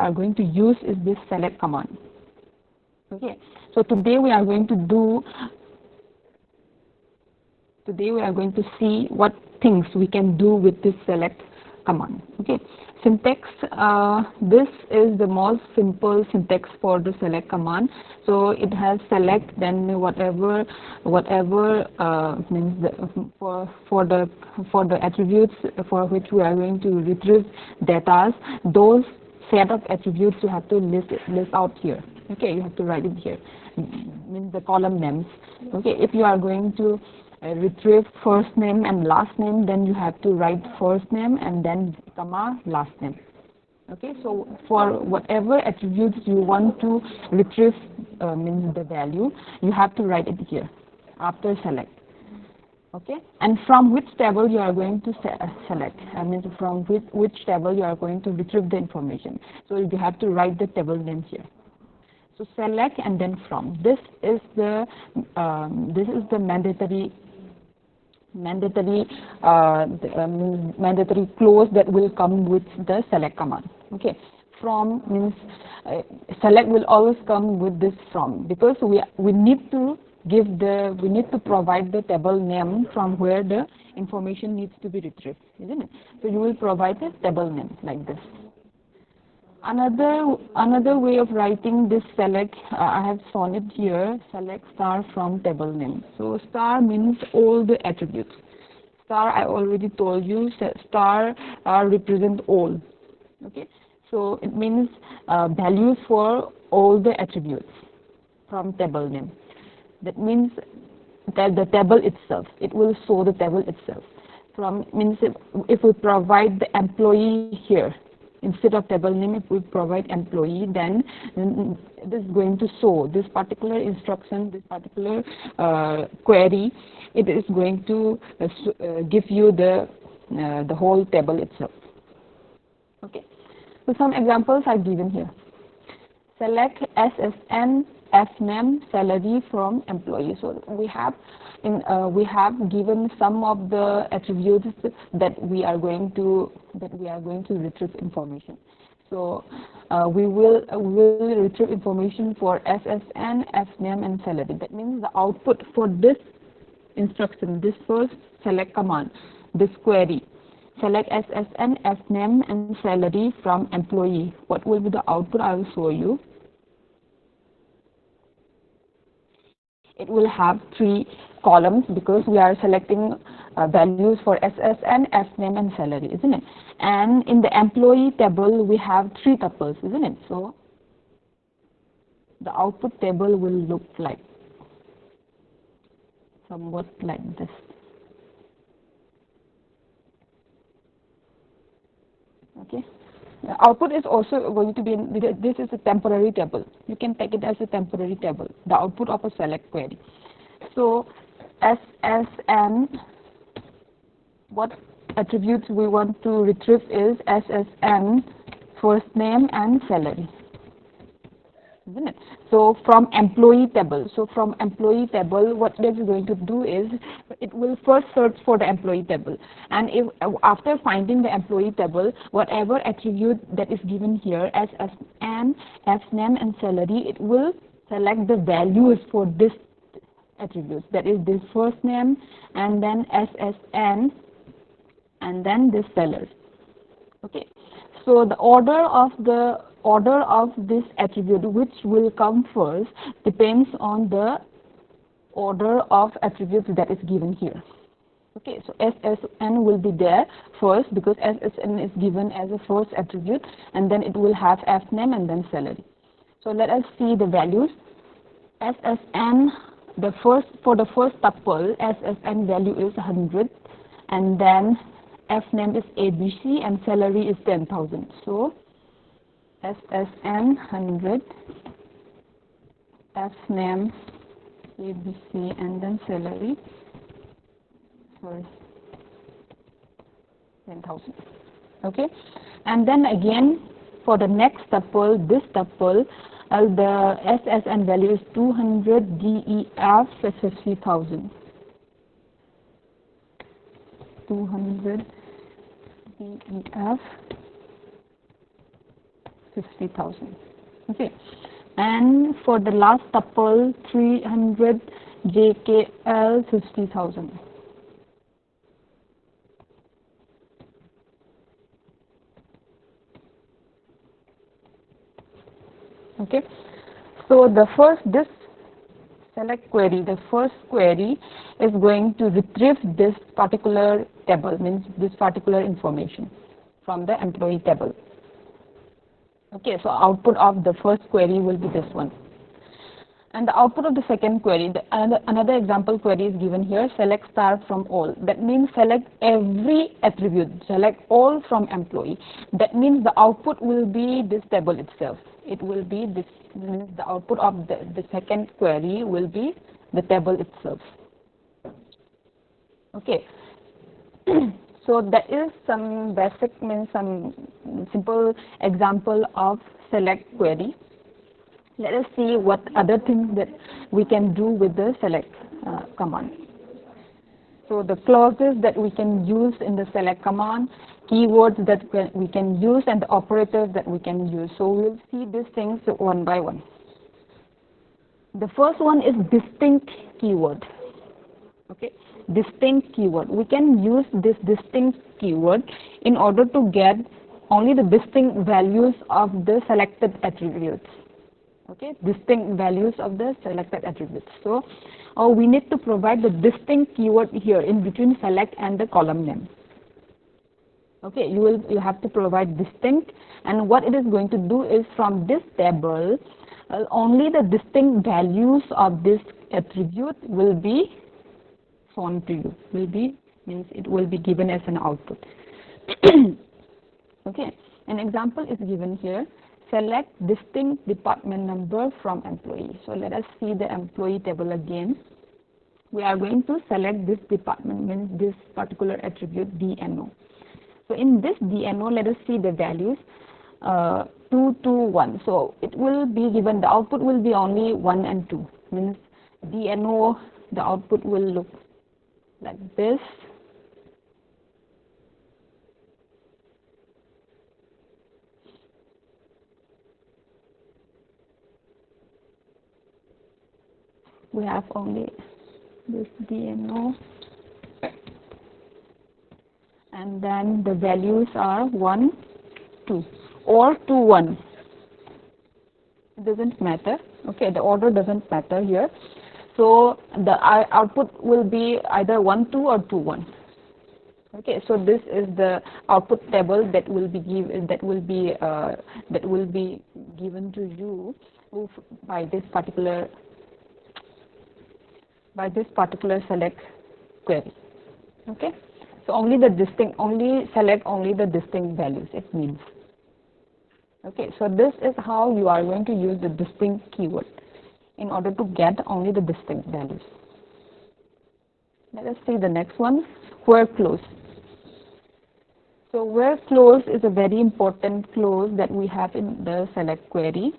are going to use is this select command. Okay, so today we are going to see what things we can do with this select command. Okay, syntax, this is the most simple syntax for the select command. So it has select, then whatever means for the attributes for which we are going to retrieve data, those set of attributes you have to list out here. Okay, you have to write it here, means the column names. Okay, if you are going to retrieve first name and last name, then you have to write first name and then comma last name. Okay, so for whatever attributes you want to retrieve, means the value, you have to write it here after select. Okay, and from which table you are going to select, I mean from which table you are going to retrieve the information. So you have to write the table name here. So select and then from. This is the mandatory clause that will come with the select command. Okay, from means select will always come with this from, because we need to provide the table name from where the information needs to be retrieved, isn't it? So you will provide a table name like this. Another way of writing this select, I have shown it here, select star from table name. So star means all the attributes. Star, I already told you, star represent all. Okay, so it means values for all the attributes from table name. That means that the table itself, it will show the table itself. From means if we provide the employee here, instead of table name, if we provide employee, then it is going to show this particular instruction, this particular query. It is going to give you the whole table itself. Okay, so some examples are given here. Select SSN, FNAME, salary from employee. So we have given some of the attributes that we are going to retrieve information. So we will retrieve information for SSN, FNAME, and salary. That means the output for this instruction, this first select command, this query, select SSN, FNAME, and salary from employee. What will be the output? I will show you. It will have 3 columns because we are selecting values for SSN, FNAME, and salary, isn't it? And in the employee table, we have 3 tuples, isn't it? So the output table will look like somewhat like this. Okay. The output is also going to be, this is a temporary table. You can take it as a temporary table, the output of a select query. So SSN, what attributes we want to retrieve is SSN, first name, and salary, isn't it? So from employee table, what it is going to do is it will first search for the employee table, and if after finding the employee table, whatever attribute that is given here, SSN, FNAME, and salary, it will select the values for this attributes, that is this first name and then SSN and then this salary. Okay, so the order of this attribute which will come first depends on the order of attributes that is given here. Okay, so SSN will be there first because SSN is given as a first attribute, and then it will have FNAME and then salary. So let us see the values. SSN, for the first tuple, SSN value is 100, and then FNAME is ABC and salary is 10,000. So SSN 100, FNAME ABC, and then salary, sorry, 10,000. Okay, and then again for the next tuple, this tuple, the SSN value is 200, DEF 50,000. 200, DEF 60,000. Okay, and for the last tuple 300 JKL 50,000. Okay, so the first query is going to retrieve this particular table, means this particular information from the employee table. Okay, so output of the first query will be this one. And the output of the second query, another example query is given here, select star from all. That means select every attribute, select all from employee. That means the output will be this table itself. It will be this, means the output of the second query will be the table itself. Okay. So that is some basic, means some simple example of select query. Let us see what other things that we can do with the select command. So the clauses that we can use in the select command, keywords that we can use, and the operators that we can use. So we'll see these things one by one. The first one is distinct keyword. Okay, distinct keyword. We can use this distinct keyword in order to get only the distinct values of the selected attributes. Okay, distinct values of the selected attributes. So we need to provide the distinct keyword here in between select and the column name. Okay, you have to provide distinct, and what it is going to do is from this table only the distinct values of this attribute will be shown to you, means it will be given as an output. Okay, an example is given here. Select distinct department number from employee. So let us see the employee table again. We are going to select this department, means this particular attribute DNO. So in this DNO, let us see the values 2, 2, 1. So it will be given, the output will be only 1 and 2. Means DNO, the output will look like this. We have only this DNO, and then the values are 1, 2 or 2, 1. It doesn't matter. Okay, the order doesn't matter here. So the output will be either 1, 2 or 2, 1. Okay, so this is the output table that will be given to you by this particular select query. Okay, so only select only the distinct values, it means. Okay, so this is how you are going to use the distinct keyword in order to get only the distinct values. Let us see the next one, where clause. So where clause is a very important clause that we have in the select query.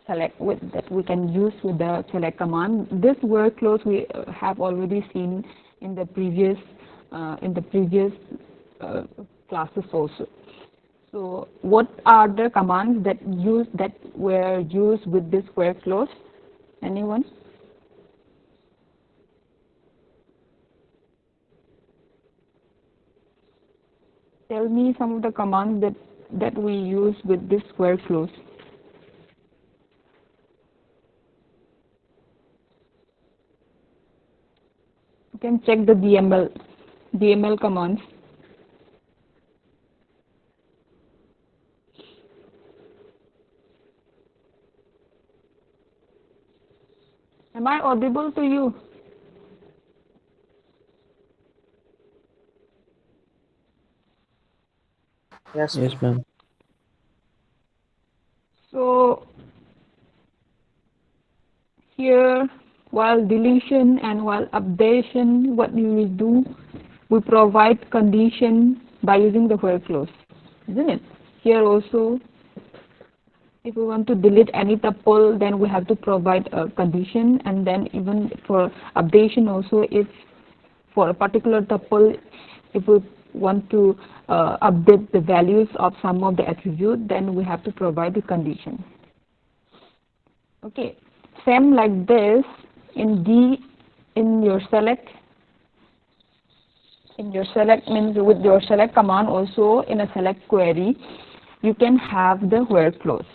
That we can use with the select command. This where clause we have already seen in the previous classes also. So what are the commands that were used with this where clause? Anyone? Tell me some of the commands that we use with this where clause. You can check the DML commands. Am I audible to you? Yes, ma'am. So here, while deletion and while updation, what we will do, we provide condition by using the where clause, isn't it? Here also, if we want to delete any tuple, then we have to provide a condition, and then even for updation also, if for a particular tuple, if we want to update the values of some of the attribute, then we have to provide the condition. Okay, same like this in your select means with your select command also in a select query, you can have the where clause.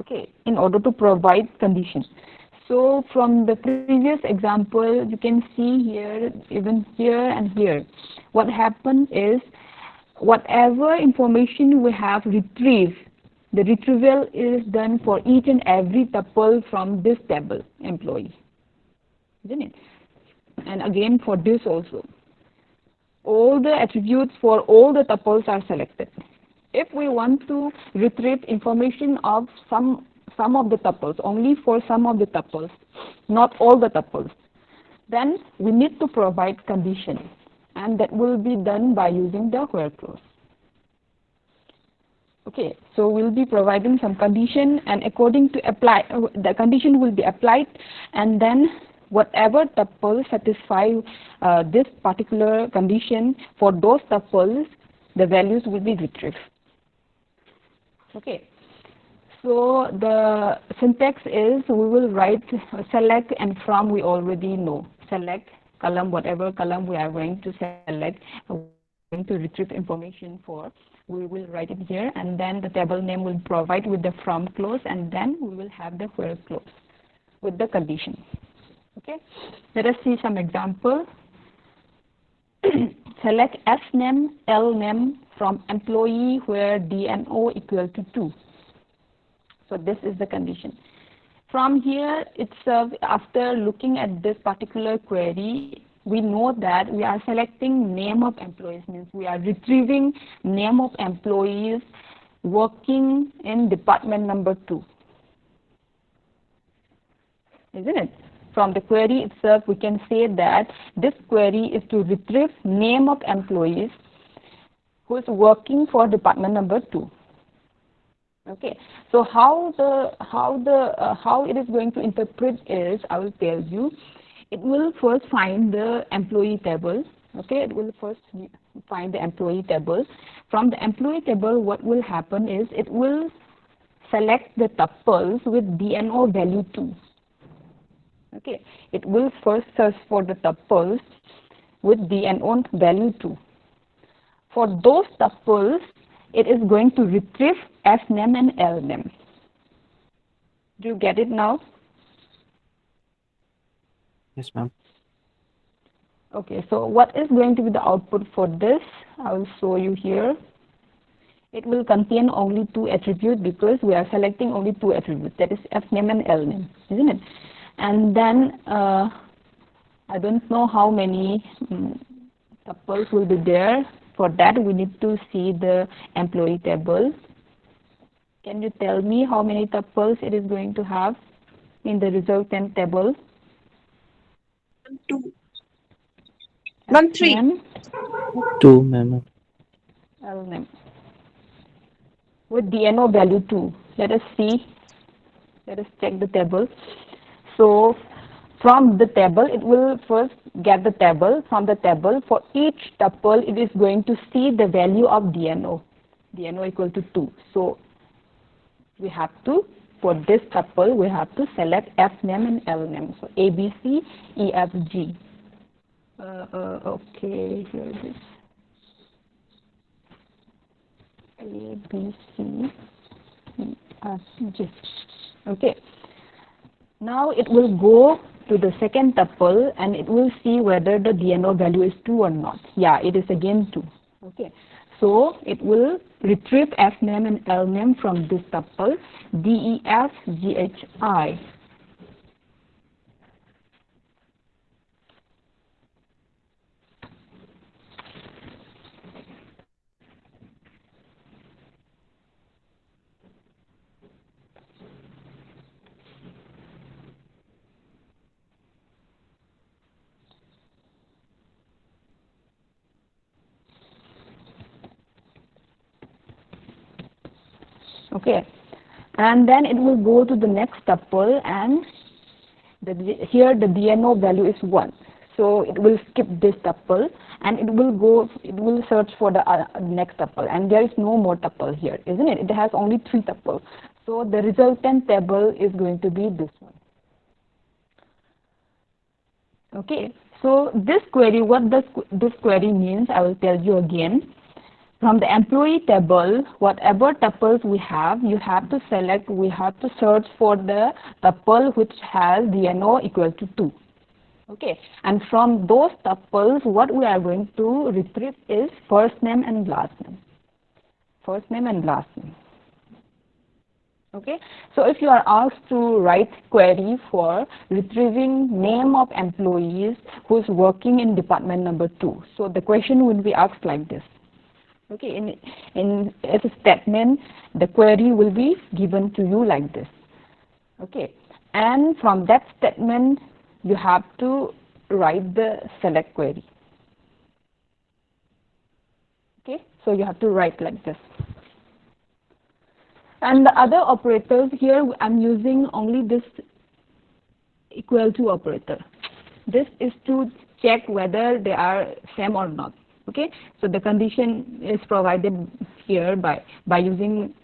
Okay, in order to provide condition. So from the previous example, you can see here, even here and here, what happened is whatever information we have retrieved, the retrieval is done for each and every tuple from this table employee, isn't it? And again for this also. All the attributes for all the tuples are selected. If we want to retrieve information of some of the tuples, only for some of the tuples, not all the tuples, then we need to provide condition, and that will be done by using the where clause. Okay, so we'll be providing some condition, and according to the condition will be applied, and then whatever tuple satisfy this particular condition, for those tuples, the values will be retrieved. Okay, so the syntax is we will write select and from we already know. Select column, whatever column we are going to select, we are going to retrieve information for. We will write it here, and then the table name will provide with the from clause, and then we will have the where clause with the condition. Okay, let us see some example. Select S name, L name from employee where DNO equal to 2. So this is the condition. From here itself, after looking at this particular query, we know that we are selecting name of employees, means we are retrieving name of employees working in department number 2. Isn't it? From the query itself, we can say that this query is to retrieve name of employees who is working for department number 2. Okay, so how it is going to interpret is, I will tell you. It will first find the employee table. Okay, it will first find the employee table. From the employee table, what will happen is it will select the tuples with DNO value 2. Okay, it will first search for the tuples with DNO value 2. For those tuples, it is going to retrieve S name and L name. Do you get it now? Yes, ma'am. Okay, so what is going to be the output for this? I will show you here. It will contain only 2 attributes because we are selecting only 2 attributes, that is F name and L name, isn't it? And then I don't know how many tuples will be there. For that, we need to see the employee table. Can you tell me how many tuples it is going to have in the resultant table? 2. 1, 3. 2, ma'am. L name. With DNO value 2. Let us see. Let us check the table. So from the table, it will first get the table. From the table, for each tuple, it is going to see the value of DNO. DNO equal to 2. So we have to, for this tuple, we have to select F name and L name. So A, B, C, E, F, G. Okay, here it is. A, B, C, E, F, G. Okay. Now it will go to the second tuple and it will see whether the DNO value is 2 or not. Yeah, it is again 2. Okay. So it will retrieve F name and L name from this tuple, D, E, F, G, H, I. Okay, and then it will go to the next tuple, and here the DNO value is 1. So it will skip this tuple and it will search for the next tuple, and there is no more tuple here, isn't it? It has only 3 tuples. So the resultant table is going to be this one. Okay, so this query, what does this query means, I will tell you again. From the employee table, whatever tuples we have, you have to select, we have to search for the tuple which has DNO equal to 2. Okay, and from those tuples, what we are going to retrieve is first name and last name. First name and last name. Okay, so if you are asked to write query for retrieving name of employees who is working in department number 2, so the question will be asked like this. Okay, as a statement, the query will be given to you like this. Okay, and from that statement, you have to write the select query. Okay, so you have to write like this. And the other operators here, I'm using only this equal to operator. This is to check whether they are same or not. Okay, so the condition is provided here by using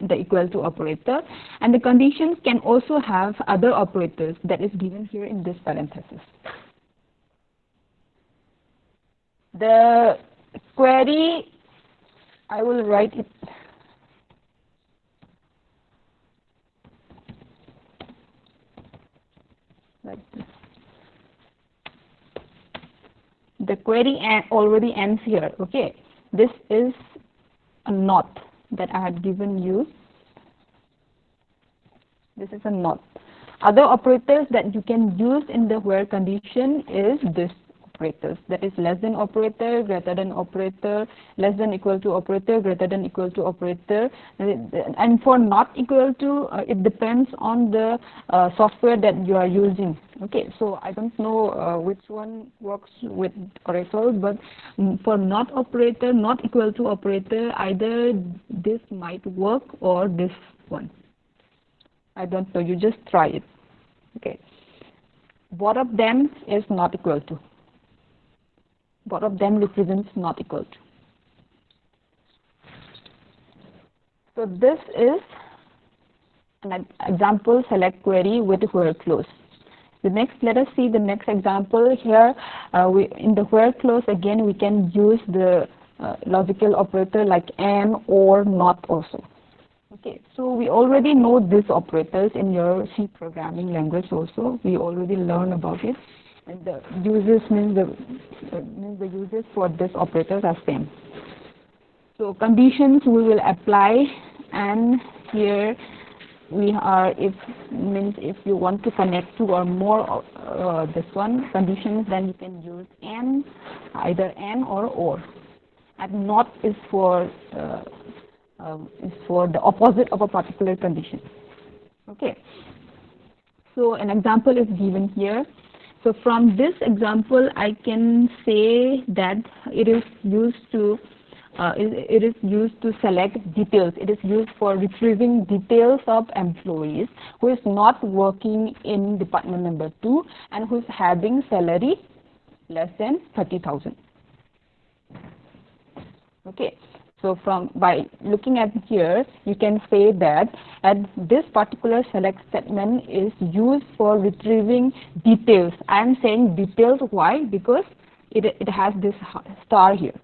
the equal to operator, and the conditions can also have other operators that is given here in this parenthesis. The query, I will write it like this. The query already ends here. Okay, this is a not that I had given you. This is a not. Other operators that you can use in the where condition is this operators, that is less than operator, greater than operator, less than equal to operator, greater than equal to operator. And for not equal to, it depends on the software that you are using. Okay, so I don't know which one works with Oracle, but for not operator, not equal to operator, either this might work or this one. I don't know, you just try it. Okay, both of them is not equal to. Both of them represents not equal to. So this is an example select query with where clause. The next, let us see the next example here. In the where clause, again, we can use the logical operator like and, or, not also. Okay, so we already know these operators in your C programming language also. We already learned about it. And the uses means the uses for this operators are same. So conditions we will apply, and here we are, if you want to connect 2 or more this one conditions, then you can use and, either and or. And not is for the opposite of a particular condition. Okay, so an example is given here. So from this example, I can say that it is used to select details. It is used for retrieving details of employees who is not working in department number 2 and who is having salary less than 30,000. Okay. So by looking at here, you can say that this particular select statement is used for retrieving details. I am saying details, why? Because it has this star here.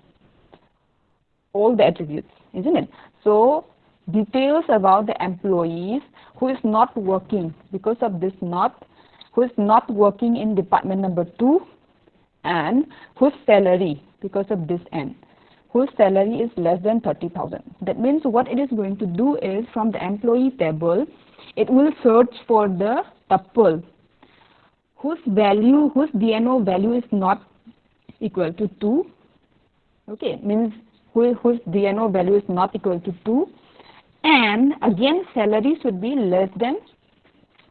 All the attributes, isn't it? So details about the employees who is not working because of this not, who is not working in department number 2, and whose salary because of this N, whose salary is less than 30,000. That means what it is going to do is from the employee table, it will search for the tuple whose DNO value is not equal to 2. Okay, means whose DNO value is not equal to 2. And again, salary should be less than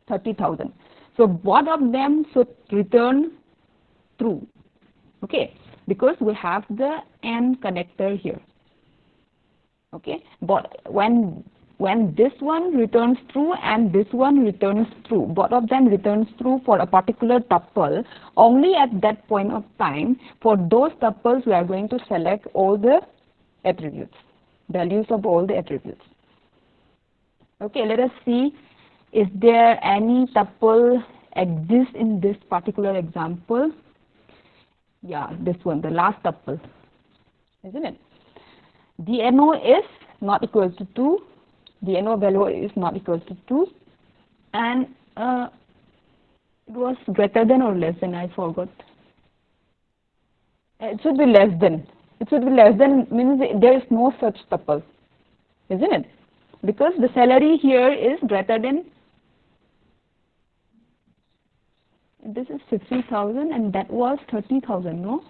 30,000. So both of them should return true. Okay, because we have the AND connector here. Okay, but when when this one returns true and this one returns true, both of them returns true for a particular tuple, only at that point of time, for those tuples we are going to select all the attributes, values of all the attributes. Okay, let us see, is there any tuple exists in this particular example? Yeah, this one, the last tuple, isn't it? DNO is not equal to 2, DNO value is not equal to 2, and it was greater than or less than, I forgot. It should be less than. It should be less than means there is no such tuple, isn't it? Because the salary here is greater than, this is 50,000 and that was 30,000, no?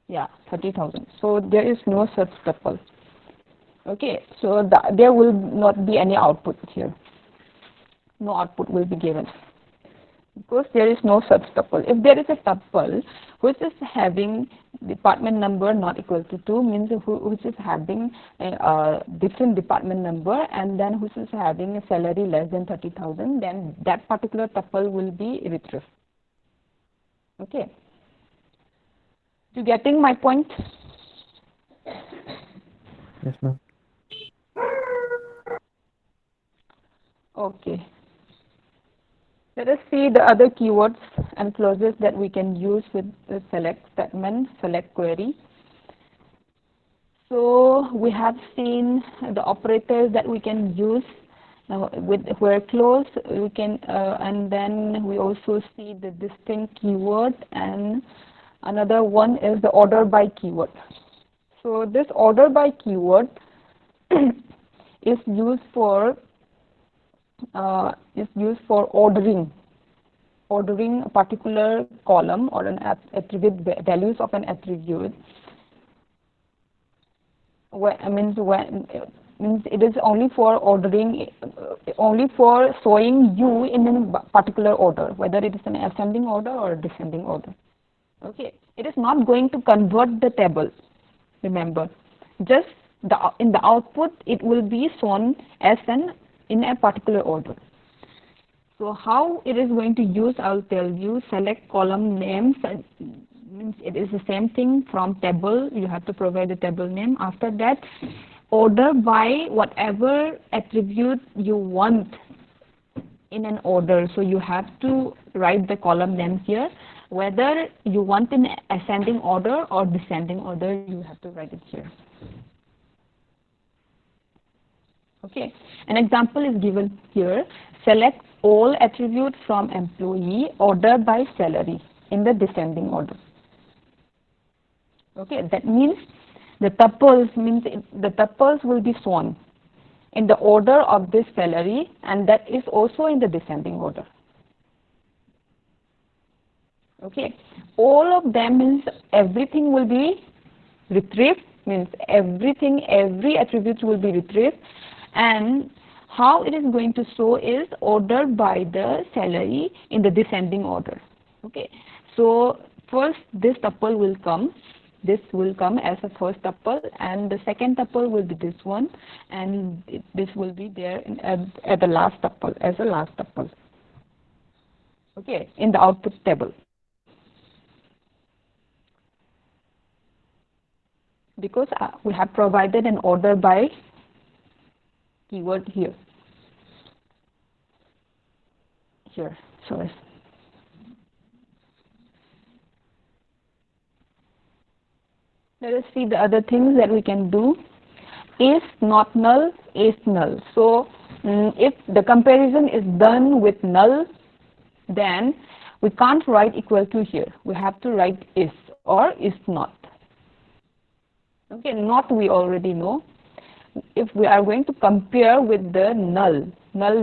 Yeah, 30,000. So there is no such tuple. Okay, so there will not be any output here. No output will be given because there is no such tuple. If there is a tuple which is having department number not equal to 2, means which is having a different department number, and then which is having a salary less than 30,000, then that particular tuple will be retrieved. Okay. You getting my point? Yes, ma'am. Okay. Let us see the other keywords and clauses that we can use with the select statement, select query. So we have seen the operators that we can use with where clause. We can, and then we also see the distinct keyword, and another one is the order by keyword. So this order by keyword is used for ordering a particular column or an attribute, values of an attribute. Means it is only for ordering, only for showing you in a particular order, whether it is an ascending order or a descending order. Okay, it is not going to convert the table. Remember, just in the output it will be shown as in a particular order. So how it is going to use, I'll tell you. Select column names, means it is the same thing. From table you have to provide the table name. After that, order by whatever attribute you want in an order. So you have to write the column names here. Whether you want in ascending order or descending order, you have to write it here. Okay, an example is given here. Select all attributes from employee, order by salary in the descending order. Okay, that means the tuples will be shown in the order of this salary, and that is also in the descending order. Okay, all of them means everything will be retrieved, means every attribute will be retrieved, and how it is going to show is ordered by the salary in the descending order. Okay, so first this tuple will come. This will come as a first tuple, and the second tuple will be this one, and this will be there at the last tuple, as a last tuple. Okay, in the output table. Because we have provided an order by keyword here. Sorry. Let us see the other things that we can do. Is not null, is null. So if the comparison is done with null, then we can't write equal to here. We have to write is or is not. Okay, not we already know. If we are going to compare with the null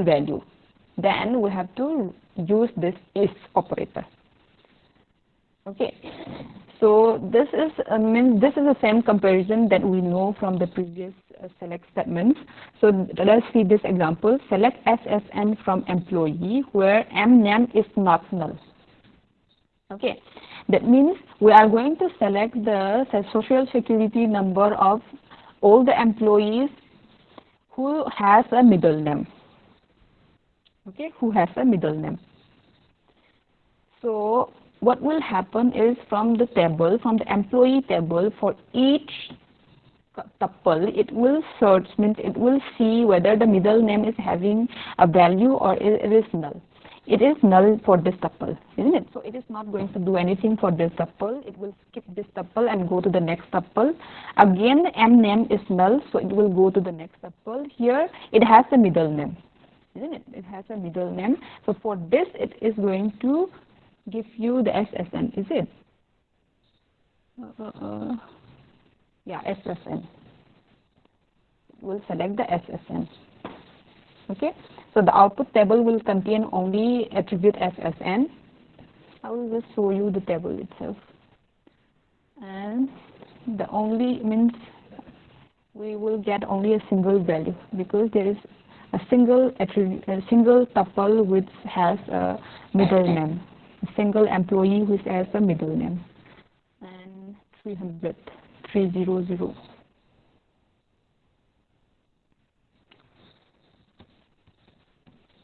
value, then we have to use this is operator. Okay, so this is the same comparison that we know from the previous select statements. So let's see this example. Select SSN from employee where MNAM is not null. Okay, that means we are going to select the social security number of all the employees who has a middle name. Okay, who has a middle name. So what will happen is from the table, from the employee table, for each tuple, it will search, means it will see whether the middle name is having a value or it is null. It is null for this tuple, isn't it? So it is not going to do anything for this tuple. It will skip this tuple and go to the next tuple. Again, the m name is null, so it will go to the next tuple. Here, it has a middle name, isn't it? It has a middle name. So for this, it is going to give you the SSN, is it? Yeah, SSN. We'll select the SSN. Okay, so the output table will contain only attribute SSN. I will just show you the table itself. And the only means we will get only a single value because there is a single attribute, a single tuple which has a middle name, a single employee which has a middle name, and 300.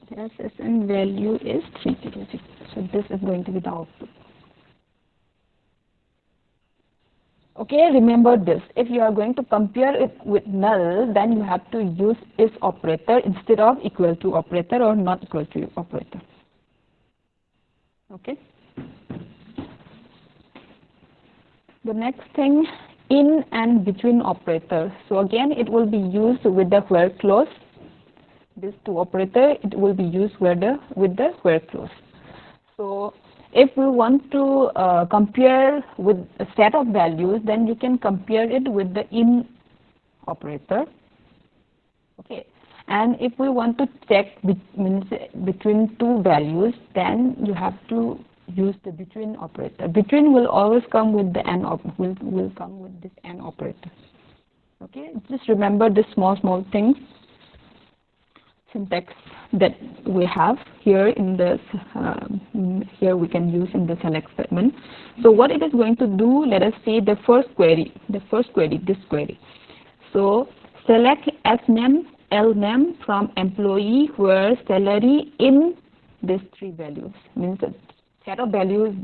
The SSN value is 300. So this is going to be the output. Okay, remember this. If you are going to compare it with null, then you have to use is operator instead of equal to operator or not equal to operator. Okay. The next thing, in and between operator. So again, it will be used with the where clause. These two operator, it will be used with the where clause. So if we want to compare with a set of values, then you can compare it with the in operator. Okay. And if we want to check between two values, then you have to use the between operator. Between will always come with the and will come with this and operator. Okay, just remember this small things, syntax that we have here in this. Here we can use in the select statement. So what it is going to do? Let us see the first query. This query. So select S name, L name from employee where salary in these three values, means the set of values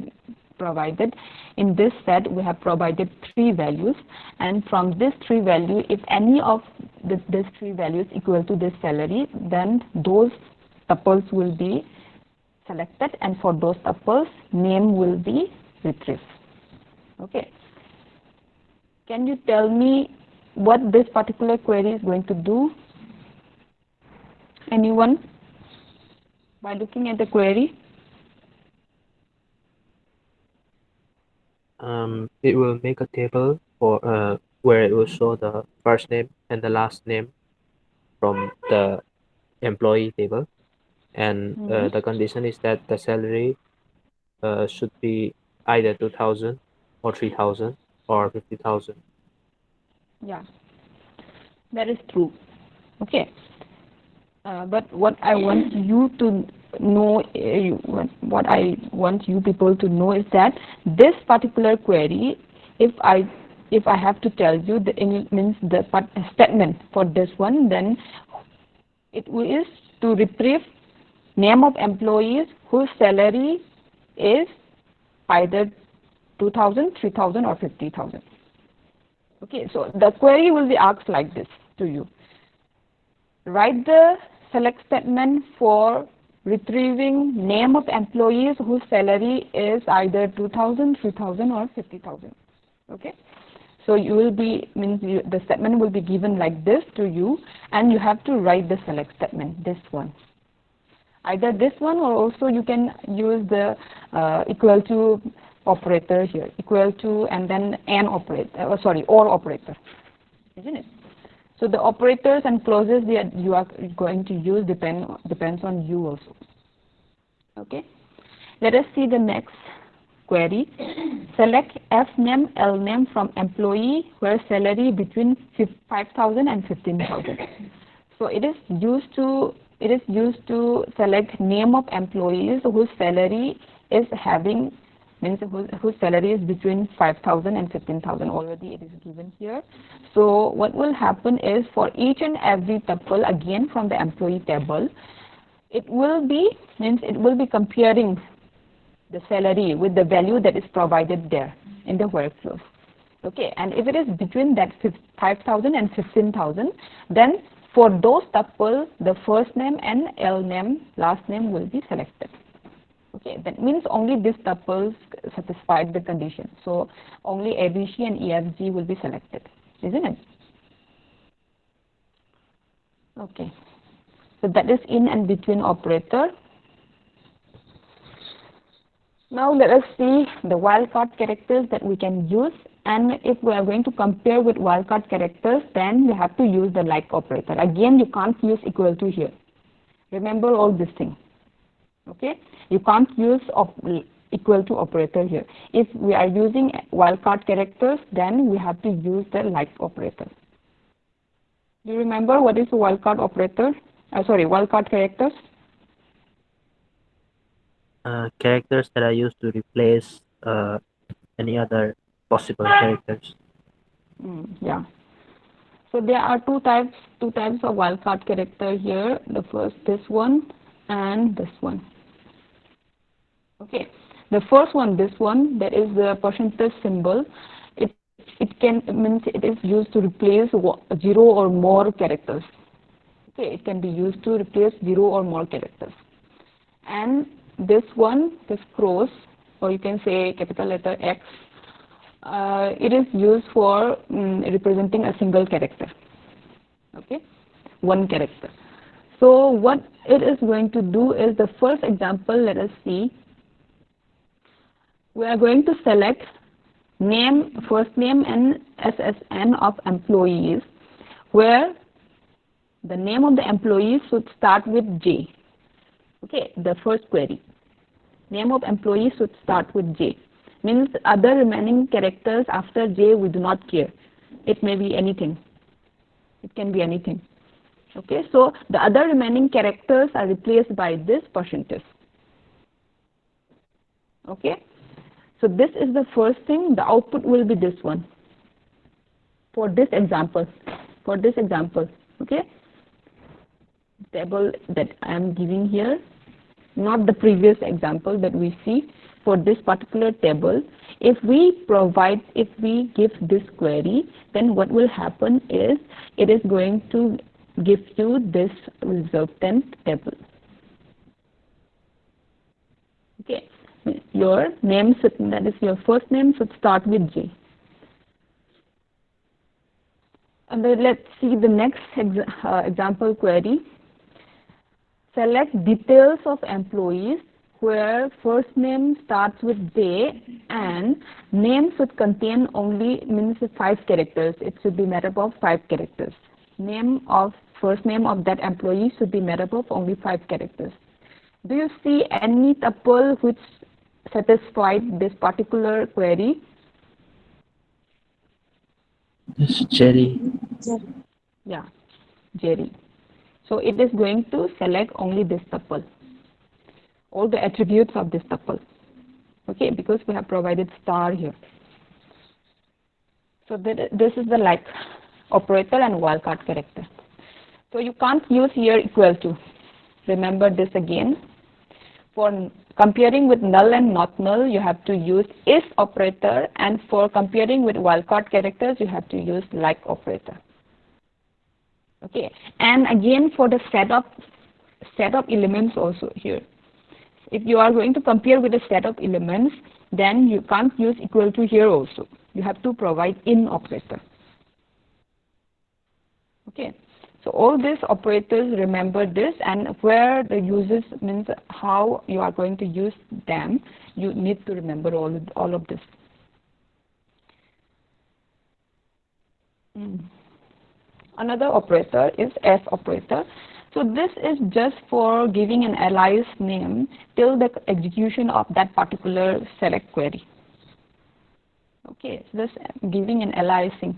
provided. In this set, we have provided three values, and from this three value, if any of these three values equal to this salary, then those tuples will be selected, and for those tuples, name will be retrieved. Okay. Can you tell me what this particular query is going to do? Anyone? By looking at the query? It will make a table for where it will show the first name and the last name from the employee table, and the condition is that the salary should be either 2,000 or 3,000 or 50,000. Yeah, that is true. Okay. But what I want you to know, what I want you people to know is that this particular query, if I have to tell you the means the statement for this one, then it is to retrieve name of employees whose salary is either 2,000, 3,000 or 50,000. Okay, so the query will be asked like this to you. Write the select statement for retrieving name of employees whose salary is either 2,000, 3,000 or 50,000. Okay, so you will be the statement will be given like this to you, and you have to write the select statement, this one. Either this one, or also you can use the equal to operator here, equal to and then an operator, or operator, isn't it? So the operators and clauses that you are going to use depends on you also. Okay. Let us see the next query. Select F name, L name from employee where salary between 5,000 and 15,000. So it is used to select name of employees whose salary is having means whose salary is between 5,000 and 15,000. Already it is given here. So what will happen is for each and every tuple, again from the employee table, it will be comparing the salary with the value that is provided there in the workflow. Okay, and if it is between that 5,000 and 15,000, then for those tuples, the first name and L name, last name will be selected. Okay, that means only these tuples satisfied the condition. So only ABC and EFG will be selected, isn't it? Okay, so that is in and between operator. Now let us see the wildcard characters that we can use, and if we are going to compare with wildcard characters, then we have to use the like operator. Again, you can't use equal to here. Remember all these things. Okay, you can't use equal to operator here. If we are using wildcard characters, then we have to use the like operator. Do you remember what is a wildcard operator? Wildcard characters. Characters that are used to replace any other possible characters. Yeah. So there are two types of wildcard character here. The first, this one, and this one. Okay. The first one, this one, that is the percentage symbol. It is used to replace 0 or more characters. Okay, it can be used to replace 0 or more characters. And this one, this cross, or you can say capital letter X, it is used for representing a single character. Okay, one character. So what it is going to do is, the first example, let us see. We are going to select name, first name and SSN of employees, where the name of the employee should start with J. Okay, the first query. Name of employee should start with J. Means other remaining characters after J we do not care. It may be anything. It can be anything. Okay, so the other remaining characters are replaced by this percentage. Okay, so this is the first thing. The output will be this one. For this example. Okay, table that I am giving here, not the previous example that we see. For this particular table, if we give this query, then what will happen is it is going to give you this resultant table. Okay, your name should, that is your first name, should start with J. And then let's see the next example query. Select details of employees where first name starts with J and name should contain only 5 characters. It should be made up of 5 characters. First name of that employee should be made up of only 5 characters. Do you see any tuple which satisfied this particular query? This Jerry. Yeah, Jerry. So it is going to select only this tuple, all the attributes of this tuple. Okay, because we have provided star here. So this is the like operator and wildcard character. So you can't use here equal to. Remember this again. For comparing with null and not null, you have to use is operator, and for comparing with wildcard characters, you have to use like operator. Okay, and again for the set of elements also here. If you are going to compare with a set of elements, then you can't use equal to here also. You have to provide in operator. Okay, so all these operators, remember this, and where the uses means how you are going to use them, you need to remember all of this. Another operator is S operator. So this is just for giving an alias name till the execution of that particular select query. Okay, so this giving an aliasing.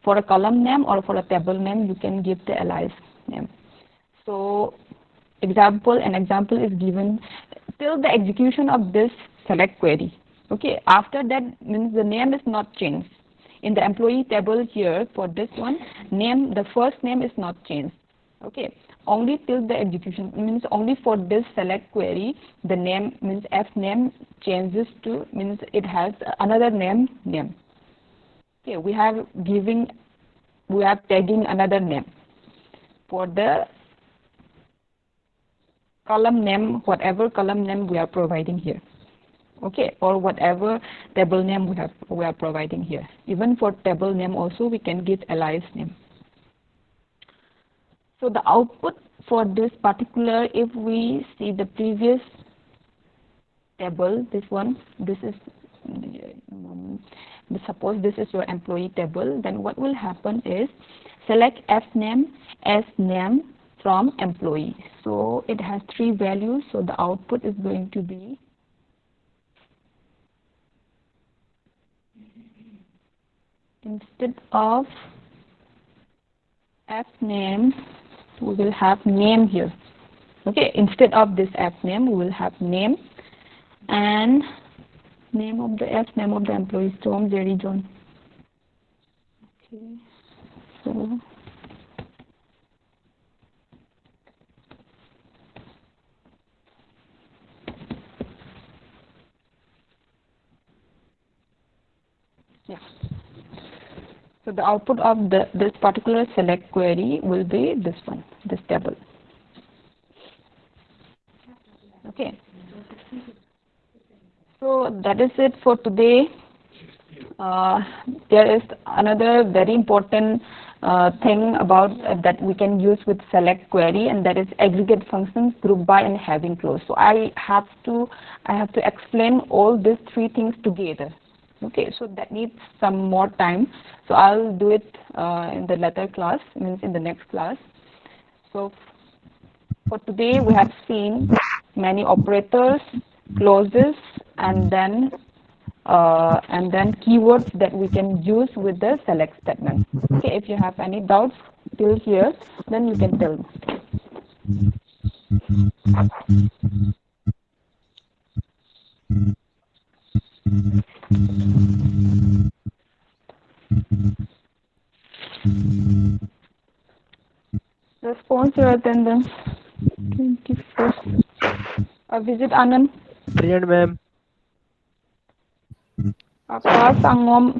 For a column name or for a table name, you can give the alias name. So an example is given till the execution of this select query. Okay, after that means the name is not changed. In the employee table here for this one, name, the first name is not changed. Okay, only till the execution, means only for this select query, the name means f name changes to, means it has another name. Okay, we have tagging another name for the column name, whatever column name we are providing here. Okay, or whatever table name we are providing here. Even for table name also we can give alias name. So the output for this particular, if we see the previous table, this one, this is suppose this is your employee table, then what will happen is select f name as name from employee. So it has 3 values, so the output is going to be instead of f name we will have name here. Okay, instead of this f name we will have name, and name of the employee is Tom Jerry John. Okay, so yeah, so the output of this particular select query will be this one, this table. Okay, so that is it for today. There is another very important thing about that we can use with select query, and that is aggregate functions, group by, and having clause. So I have to explain all these 3 things together. Okay, so that needs some more time. So I'll do it in the later class, means in the next class. So for today we have seen many operators, clauses, and then keywords that we can use with the select statement. Okay, if you have any doubts till here, then you can tell me. Response your attendance. 21st. Visit Anand. Brilliant, ma'am. Apa sangom